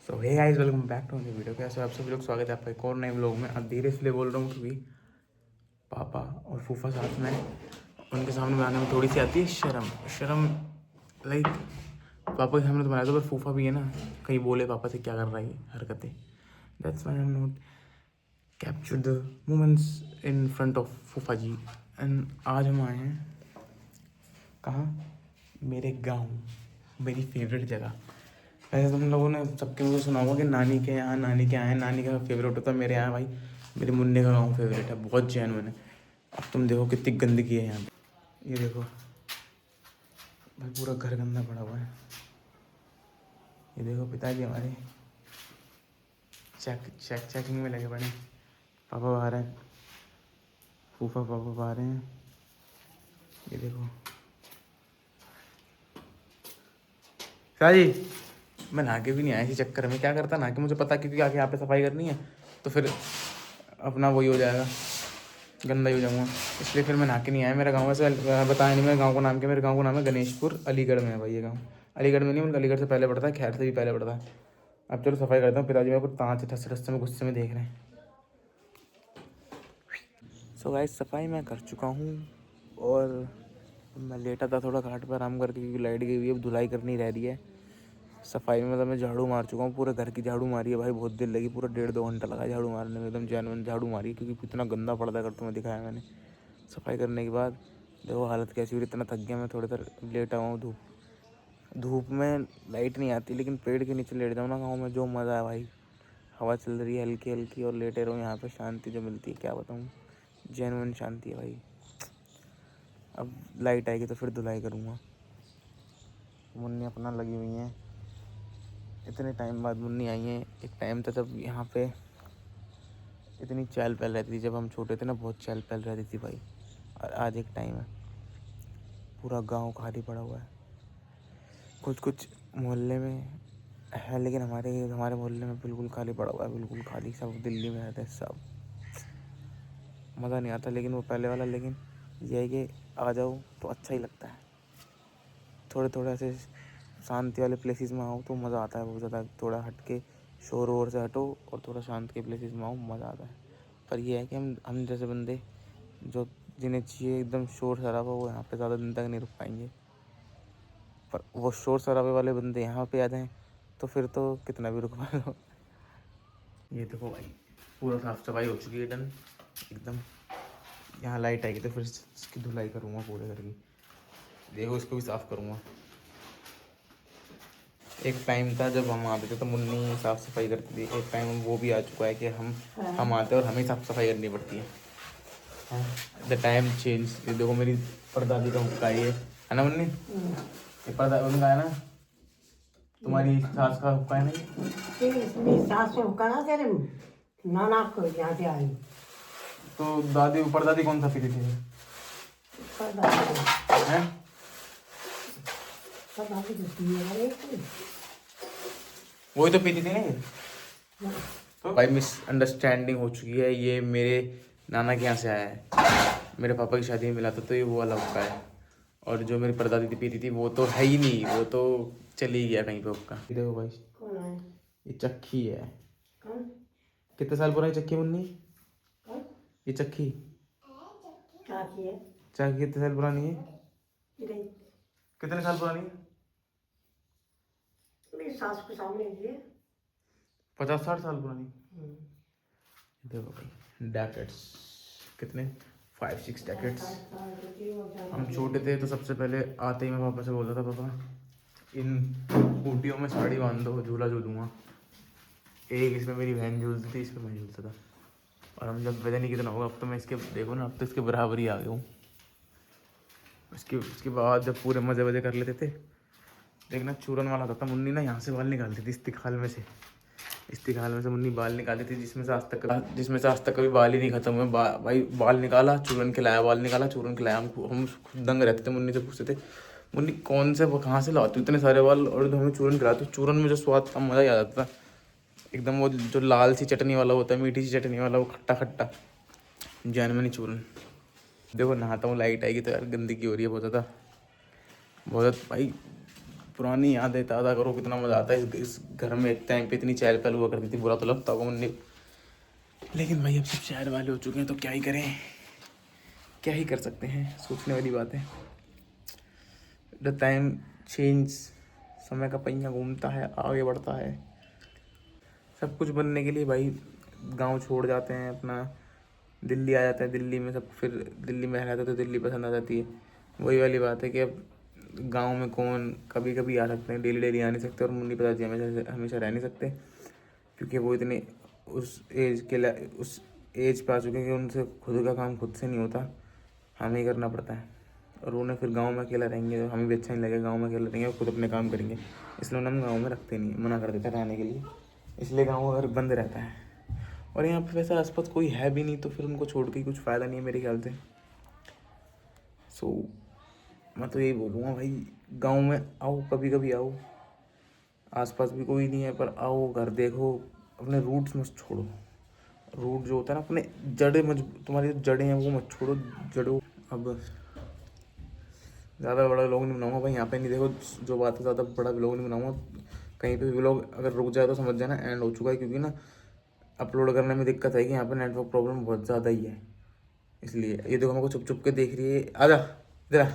So hey guys, welcome back to new video. कैसे हो आप सभी लोग? स्वागत है आपका एक और नए व्लॉग में। अब धीरे इसलिए बोल रहा हूँ क्योंकि पापा और फूफा साथ में, उनके सामने बनाने में थोड़ी सी आती है शर्म। शर्म लाइक पापा के सामने तो बनाया था, पर फूफा भी है ना, कहीं बोले पापा से क्या कर रहा है ये हरकतें। That's why I am not capture the moments in front of फूफा जी। एंड आज हम आए हैं कहाँ? मेरे गाँव, मेरी फेवरेट जगह। ऐसे तुम लोगों ने सबके मुझे सुना होगा कि नानी के यहाँ, नानी के यहाँ है, नानी का फेवरेट होता है। मेरे यहाँ भाई, मेरे मुन्ने का गाँव फेवरेट है, बहुत जेन्युइन है। अब तुम देखो कितनी गंदगी है यहाँ पे। ये देखो भाई, पूरा घर गंदा पड़ा हुआ है। ये देखो पिताजी हमारे चेकिंग में लगे पड़े हैं। पापा बाहर हैं, फूफा पापा बाहर हैं। ये देखो साजी, मैं नहा के भी नहीं आया इसी चक्कर में। क्या करता नहा के, मुझे पता क्योंकि आके यहाँ पे सफाई करनी है, तो फिर अपना वही हो जाएगा, गंदा ही हो जाऊँगा। इसलिए फिर मैं नहा के नहीं आया। मेरा गाँव वैसे बताया नहीं मेरे गाँव का नाम क्या। मेरे गाँव का नाम है गणेशपुर, अलीगढ़ में है भाई ये गाँव। अलीगढ़ में नहीं, मतलब अलीगढ़ से पहले पड़ता है, खैर से भी पहले पड़ता है। अब चलो सफाई करता हूँ। पिताजी मेरे को ताँच ठस में गुस्से में देख रहे हैं। सो गाइस, सफाई मैं कर चुका हूँ और मैं लेटा था थोड़ा घाट पर आराम करके, क्योंकि लाइट गई हुई है। अब धुलाई करनी रह रही है। सफाई में मतलब मैं झाड़ू मार चुका हूँ, पूरे घर की झाड़ू मारी है भाई। बहुत देर लगी, पूरा 1.5-2 घंटा लगा झाड़ू मारने में। एकदम जेन्युइन झाड़ू मारी, क्योंकि इतना गंदा पड़ा था घर, तुम्हें दिखाया मैंने। सफाई करने के बाद देखो हालत कैसी हुई। इतना थक गया मैं, थोड़ी देर लेटा हुआ हूँ। धूप में लाइट नहीं आती, लेकिन पेड़ के नीचे लेट जाऊँ ना गाँव में, जो मज़ा है भाई। हवा चल रही है हल्की हल्की और लेटे रहो यहाँ पे, शांति जो मिलती है क्या बताऊँ। जेन्युइन शांति है भाई। अब लाइट आएगी तो फिर धुलाई करूँगा। मुन्नी अपना लगी हुई हैं, इतने टाइम बाद मुन्नी आई हैं। एक टाइम था जब यहाँ पे इतनी चहल पहल रहती थी, जब हम छोटे थे ना, बहुत चहल पहल रहती थी भाई। और आज एक टाइम है, पूरा गांव खाली पड़ा हुआ है। कुछ कुछ मोहल्ले में है, लेकिन हमारे हमारे मोहल्ले में बिल्कुल खाली पड़ा हुआ है, बिल्कुल खाली। सब दिल्ली में रहते हैं सब। मज़ा नहीं आता लेकिन वो पहले वाला। लेकिन ये है कि आ जाओ तो अच्छा ही लगता है। थोड़े थोड़े ऐसे शांति वाले प्लेसेस में आओ तो मज़ा आता है बहुत ज़्यादा। थोड़ा हट के शोर वोर से हटो और थोड़ा शांत के प्लेसेस में आओ, मज़ा आता है। पर यह है कि हम जैसे बंदे जो जिन्हें चाहिए एकदम शोर शराबा, वो यहाँ पे ज़्यादा दिन तक नहीं रुक पाएंगे। पर वो शोर शराबे वाले बंदे यहाँ पे आ जाएँ तो फिर तो कितना भी रुकवा लो। ये देखो भाई, पूरा साफ सफाई हो चुकी है, डन एकदम। यहाँ लाइट आएगी तो फिर इसकी धुलाई करूँगा पूरे घर की। देखो इसको भी साफ़ करूँगा। एक टाइम था जब हम आते थे तो मुन्नी साफ़ सफाई करती थी। एक टाइम वो भी आ चुका है कि हम आते हैं और हमें साफ़ सफाई करनी पड़ती है। The time change. ये देखो मेरी परदादी का हुक्का है ये, है ना मुन्नी? ये परदा उनका है ना, तुम्हारी सास का हुक्का है ना? मेरी सास को कहा तेरे नाना को यहाँ से आई तो दादी परदादी कौन सा पीती थी? हैं? वही तो पीती थी ना ये। तो भाई मिसअंडरस्टैंडिंग हो चुकी है। ये मेरे नाना के यहाँ से आया है, मेरे पापा की शादी में मिला था, तो ये वो वाला हुक्का है। और जो मेरी परदादी थी पीती थी, वो तो है ही नहीं, वो तो चली गया कहीं पे हुक्का। देखो भाई, कौन है? ये चक्की है। कौन? कितने साल पुरानी चक्की मुन्नी? कौन? ये चक्की क्या किया? चक्की कितने साल पुरानी है? नहीं, कितने साल पुरानी है? मेरी सास को सामने दिए। 50-60 साल पुरानी। देखो भाई डेकेट्स कितने, 5-6 डेकेट्स। हम छोटे थे तो सबसे पहले आते ही मैं पापा से बोलता था, पापा इन खूटियों में साड़ी बांध दो, झूला झूलूंगा। एक इसमें मेरी बहन झूलती थी, इसमें मैं झूलता था। और हम जब पता नहीं कितना होगा, अब तो मैं इसके देखो ना, अब तो इसके बराबर ही आ गया हूँ। उसके बाद जब पूरे मज़े वज़े कर लेते थे, देखना चूरन वाला होता था। मुन्नी ना यहाँ से बाल निकालती थी, इस्तिखाल में से। इस्तिखाल में से मुन्नी बाल निकाली थी, जिसमें से आज तक कभी बाल ही नहीं खत्म हुए। भाई बाल निकाला, चूरन खिलाया, बाल निकाला, चूरन खिलाया। हम खुद दंग रहते थे। मुन्नी से पूछते थे, मुन्नी कौन से, वो कहाँ से लाती इतने सारे बाल, और हमें चूरन खिलाती। चूरन में जो स्वाद का मज़ा ही आ जाता था एकदम। वो जो लाल सी चटनी वाला होता है, मीठी सी चटनी वाला, वो खट्टा खट्टा जैनमनी चूरन। देखो नहाता हूँ, लाइट आएगी तो यार गंदगी हो रही है बहुत ज़्यादा, बहुत भाई। पुरानी यादें ताज़ा करो, कितना मज़ा आता है इस घर में। एक टाइम पे इतनी चहल पहल हुआ करती थी, बुरा तो लगता होगा मुन्नी, लेकिन भाई अब सब शहर वाले हो चुके हैं तो क्या ही करें, क्या ही कर सकते हैं, सोचने वाली बात है। द टाइम चेंज, समय का पहिया घूमता है, आगे बढ़ता है। सब कुछ बनने के लिए भाई गांव छोड़ जाते हैं, अपना दिल्ली आ जाते हैं। दिल्ली में सब फिर दिल्ली में रहते तो दिल्ली पसंद आ जाती है। वही वाली बात है कि अब गांव में कौन, कभी कभी आ सकते हैं, डेली डेली आ नहीं सकते। और मुन्नी पता जी हमेशा हमेशा रह नहीं सकते, क्योंकि वो इतने उस एज पे आ चुके हैं कि उनसे खुद का काम खुद से नहीं होता, हमें ही करना पड़ता है। और उन्हें फिर गांव में अकेला रहेंगे तो हमें भी अच्छा नहीं लगेगा। गांव में अकेला रहेंगे और खुद अपने काम करेंगे, इसलिए उन्हें हम गाँव में रखते नहीं, मना कर देते हैं रहने के लिए। इसलिए गाँव का घर बंद रहता है। और यहाँ पे वैसा आसपास कोई है भी नहीं, तो फिर उनको छोड़ के कुछ फ़ायदा नहीं है मेरे ख्याल से। सो मैं तो यही बोलूँगा भाई, गांव में आओ, कभी कभी आओ। आसपास भी कोई नहीं है पर आओ, घर देखो, अपने रूट्स मत छोड़ो। रूट जो होता है ना, अपने जड़ें तुम्हारी जो जड़ें हैं वो मत छोड़ो, जड़ों। अब ज़्यादा बड़ा व्लॉग नहीं बनाऊंगा भाई, यहाँ पे नहीं, देखो जो बात है, ज़्यादा बड़ा व्लॉग नहीं बनाऊंगा। कहीं पे भी व्लॉग अगर रुक जाए तो समझ जाना एंड हो चुका है, क्योंकि ना अपलोड करने में दिक्कत है कि यहाँ पे नेटवर्क प्रॉब्लम बहुत ज़्यादा ही है। इसलिए ये देखो मेरे को चुप चुप के देख रही है, आजा इधर आ।